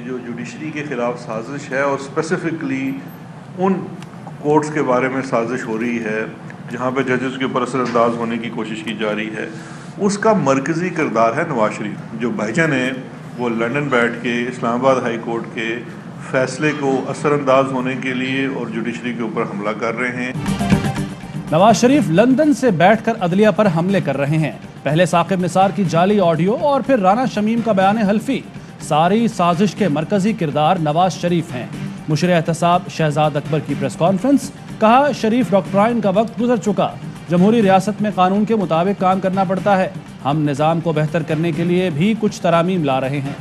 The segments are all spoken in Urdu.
جو جوڈیشری کے خلاف سازش ہے اور اسپیسیفکلی ان کورٹس کے بارے میں سازش ہو رہی ہے جہاں پہ ججز کے اوپر اثر انداز ہونے کی کوشش کی جا رہی ہے، اس کا مرکزی کردار ہے نواز شریف۔ جو بھائی جان ہیں وہ لندن بیٹھ کے اسلام آباد ہائی کورٹ کے فیصلے کو اثر انداز ہونے کے لیے اور جوڈیشری کے اوپر حملہ کر رہے ہیں۔ نواز شریف لندن سے بیٹھ کر عدلیہ پر حملے کر رہے ہیں۔ پہلے ثاقب نثار کی جعلی آڈیو اور پھر رانا شمیم کا بیان حلفی، ساری سازش کے مرکزی کردار نواز شریف ہیں۔ مشیر احتساب شہزاد اکبر کی پریس کانفرنس، کہا شریف ڈاکٹرائن کا وقت گزر چکا، جمہوری ریاست میں قانون کے مطابق کام کرنا پڑتا ہے، ہم نظام کو بہتر کرنے کے لیے بھی کچھ ترامیم لا رہے ہیں۔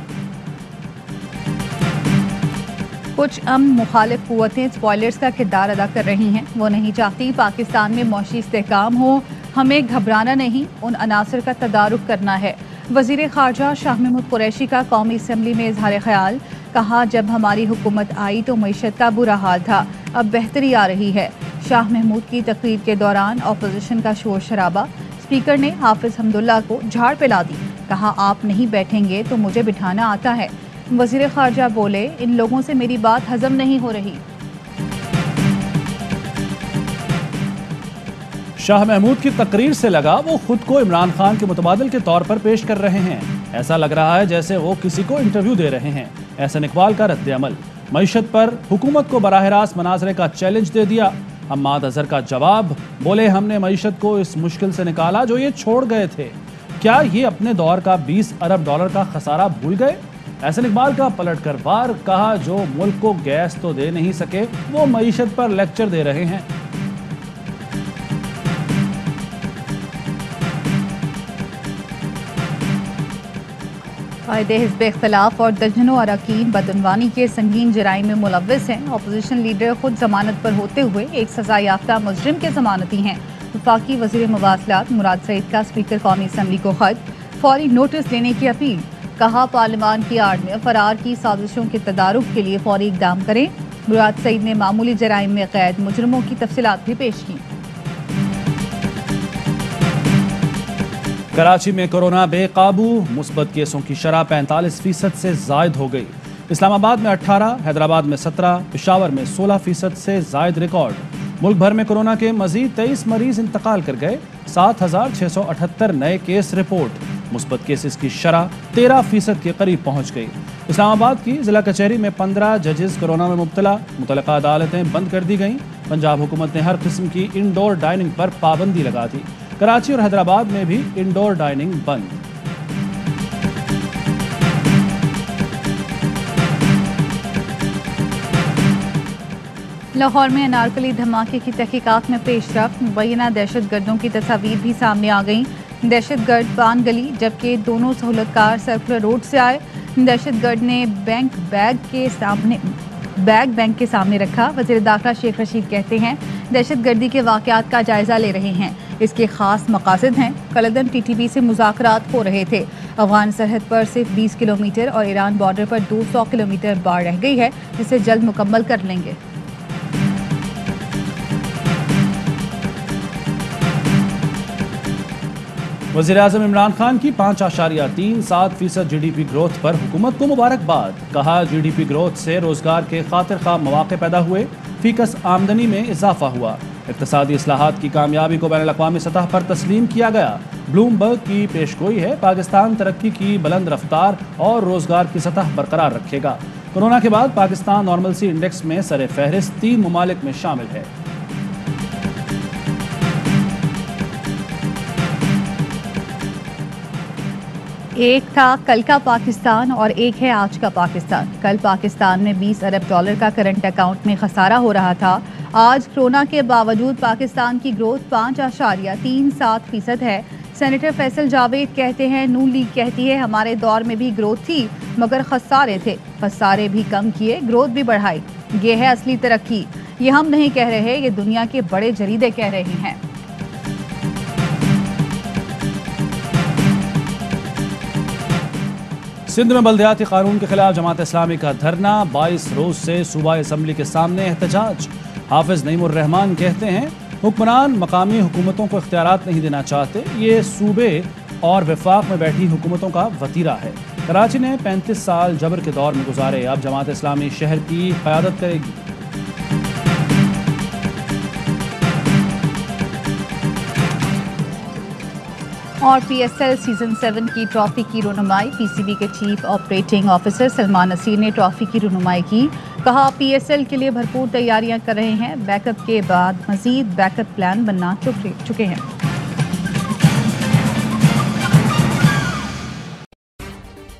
کچھ مخالف قوتیں اسپوائلرز کا کردار ادا کر رہی ہیں، وہ نہیں چاہتی پاکستان میں معاشی استحکام ہو، ہمیں گھبرانا نہیں، ان عناصر کا تدارک کرنا ہے۔ وزیر خارجہ شاہ محمود قریشی کا قومی اسمبلی میں اظہار خیال، کہا جب ہماری حکومت آئی تو معیشت کا برا حال تھا، اب بہتری آ رہی ہے۔ شاہ محمود کی تقریر کے دوران اپوزیشن کا شور شرابہ، اسپیکر نے حافظ حمداللہ کو جھاڑ پلا دی، کہا آپ نہیں بیٹھیں گے تو مجھے بٹھانا آتا ہے۔ وزیر خارجہ بولے ان لوگوں سے میری بات ہضم نہیں ہو رہی۔ شاہ محمود کی تقریر سے لگا وہ خود کو عمران خان کے متبادل کے طور پر پیش کر رہے ہیں، ایسا لگ رہا ہے جیسے وہ کسی کو انٹرویو دے رہے ہیں۔ احسن اقبال کا رد عمل، معیشت پر حکومت کو براہ راست مناظرے کا چیلنج دے دیا۔ حماد اظہر کا جواب، بولے ہم نے معیشت کو اس مشکل سے نکالا جو یہ چھوڑ گئے تھے، کیا یہ اپنے دور کا 20 ارب ڈالر کا خسارہ بھول گئے؟ احسن اقبال کا پلٹ کر وار، کہا جو ملک کو گیس تو دے نہیں سکے وہ معیشت پر لیکچر دے رہے ہیں۔ قائد حزب اختلاف اور درجنوں اراکین بدعنوانی کے سنگین جرائم میں ملوث ہیں۔ اپوزیشن لیڈر خود ضمانت پر ہوتے ہوئے ایک سزا یافتہ مجرم کے ضمانتی ہیں۔ وفاقی وزیر مواصلات مراد سعید کا اسپیکر قومی اسمبلی کو خط، فوری نوٹس لینے کی اپیل، کہا پارلیمان کی آڑ میں فرار کی سازشوں کے تدارک کے لیے فوری اقدام کریں۔ مراد سعید نے معمولی جرائم میں قید مجرموں کی تفصیلات بھی پیش کی۔ کراچی میں کورونا بے قابو، مثبت کیسوں کی شرح 45% سے زائد ہو گئی۔ اسلام آباد میں 18، حیدرآباد میں 17، پشاور میں 16% سے زائد ریکارڈ۔ ملک بھر میں کورونا کے مزید 23 مریض انتقال کر گئے، 7678 نئے کیس رپورٹ، مثبت کیسز کی شرح 13% کے قریب پہنچ گئی۔ اسلام آباد کی ضلع کچہری میں 15 ججز کورونا میں مبتلا، متعلقہ عدالتیں بند کر دی گئیں۔ پنجاب حکومت نے ہر قسم کی انڈور ڈائننگ پر پابندی لگا دی۔ کراچی اور حیدرآباد میں بھی انڈور ڈائننگ بند۔ لاہور میں انارکلی دھماکے کی تحقیقات میں پیش رفت، مبینہ دہشت گردوں کی تصاویر بھی سامنے آ گئیں۔ دہشت گرد پان گلی جبکہ دونوں سہولت کار سرکولر روڈ سے آئے۔ دہشت گرد نے بیگ بینک کے سامنے رکھا۔ وزیر داخلہ شیخ رشید کہتے ہیں دہشت گردی کے واقعات کا جائزہ لے رہے ہیں، اس کے خاص مقاصد ہیں۔ کلدم ٹی ٹی پی سے مذاکرات ہو رہے تھے۔ افغان سرحد پر صرف 20 کلومیٹر اور ایران بارڈر پر 200 کلومیٹر باڑ رہ گئی ہے، جسے جلد مکمل کر لیں گے۔ وزیراعظم عمران خان کی 5.37% جی ڈی پی گروتھ پر حکومت کو مبارکباد، کہا جی ڈی پی گروتھ سے روزگار کے خاطر خواہ مواقع پیدا ہوئے، فیکس آمدنی میں اضافہ ہوا، اقتصادی اصلاحات کی کامیابی کو بین الاقوامی سطح پر تسلیم کیا گیا۔ بلوم برگ کی پیشگوئی ہے پاکستان ترقی کی بلند رفتار اور روزگار کی سطح برقرار رکھے گا۔ کورونا کے بعد پاکستان نارملسی انڈیکس میں سر فہرست 3 ممالک میں شامل ہے۔ ایک تھا کل کا پاکستان اور ایک ہے آج کا پاکستان۔ کل پاکستان میں 20 ارب ڈالر کا کرنٹ اکاؤنٹ میں خسارہ ہو رہا تھا۔ آج کورونا کے باوجود پاکستان کی گروتھ 5.37% ہے۔ سینیٹر فیصل جاوید کہتے ہیں نون لیگ کہتی ہے ہمارے دور میں بھی گروتھ تھی مگر خسارے تھے، خسارے بھی کم کیے، گروتھ بھی بڑھائی، یہ ہے اصلی ترقی۔ یہ ہم نہیں کہہ رہے، یہ دنیا کے بڑے جریدے کہہ رہے ہیں۔ سندھ میں بلدیاتی قانون کے خلاف جماعت اسلامی کا دھرنا، 22 روز سے صوبائی اسمبلی کے سامنے احتجاج۔ حافظ نعیم الرحمان کہتے ہیں حکمران مقامی حکومتوں کو اختیارات نہیں دینا چاہتے، یہ صوبے اور وفاق میں بیٹھی حکومتوں کا وتیرہ ہے۔ کراچی نے 35 سال جبر کے دور میں گزارے، اب جماعت اسلامی شہر کی قیادت کرے گی۔ اور پی ایس ایل سیزن 7 کی ٹرافی کی رونمائی، پی سی بی کے chief operating officer Salman Naseer نے ٹرافی کی رونمائی کی۔ کہا پی ایس ایل کے لیے بھرپور تیاریاں کر رہے ہیں، بیک اپ کے بعد مزید بیک اپ پلان بننا چکے ہیں۔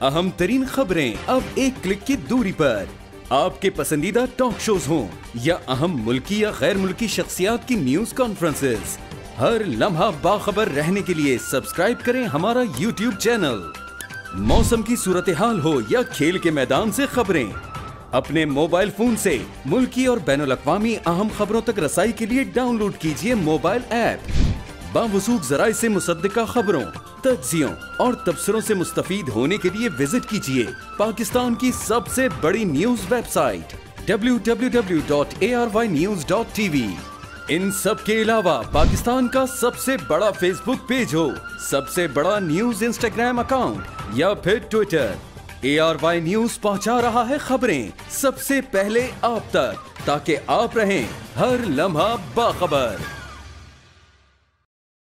اہم ترین خبریں اب ایک کلک کی دوری پر، آپ کے پسندیدہ ٹاک شوز ہوں یا اہم ملکی یا غیر ملکی شخصیات کی نیوز کانفرنسز، ہر لمحہ باخبر رہنے کے لیے سبسکرائب کریں ہمارا یوٹیوب چینل۔ موسم کی صورتحال ہو یا کھیل کے میدان سے خبریں، اپنے موبائل فون سے ملکی اور بین الاقوامی اہم خبروں تک رسائی کے لیے ڈاؤن لوڈ کیجیے موبائل ایپ۔ باوثوق ذرائع سے مصدقہ خبروں، تجزیوں اور تبصروں سے مستفید ہونے کے لیے وزٹ کیجیے پاکستان کی سب سے بڑی نیوز ویب سائٹ www.arYnews.tv۔ ان سب کے علاوہ پاکستان کا سب سے بڑا فیس بک پیج ہو، سب سے بڑا نیوز انسٹاگرام اکاؤنٹ یا پھر ٹویٹر، ARY نیوز پہنچا رہا ہے خبریں سب سے پہلے آپ تک، تاکہ آپ رہیں ہر لمحہ باخبر۔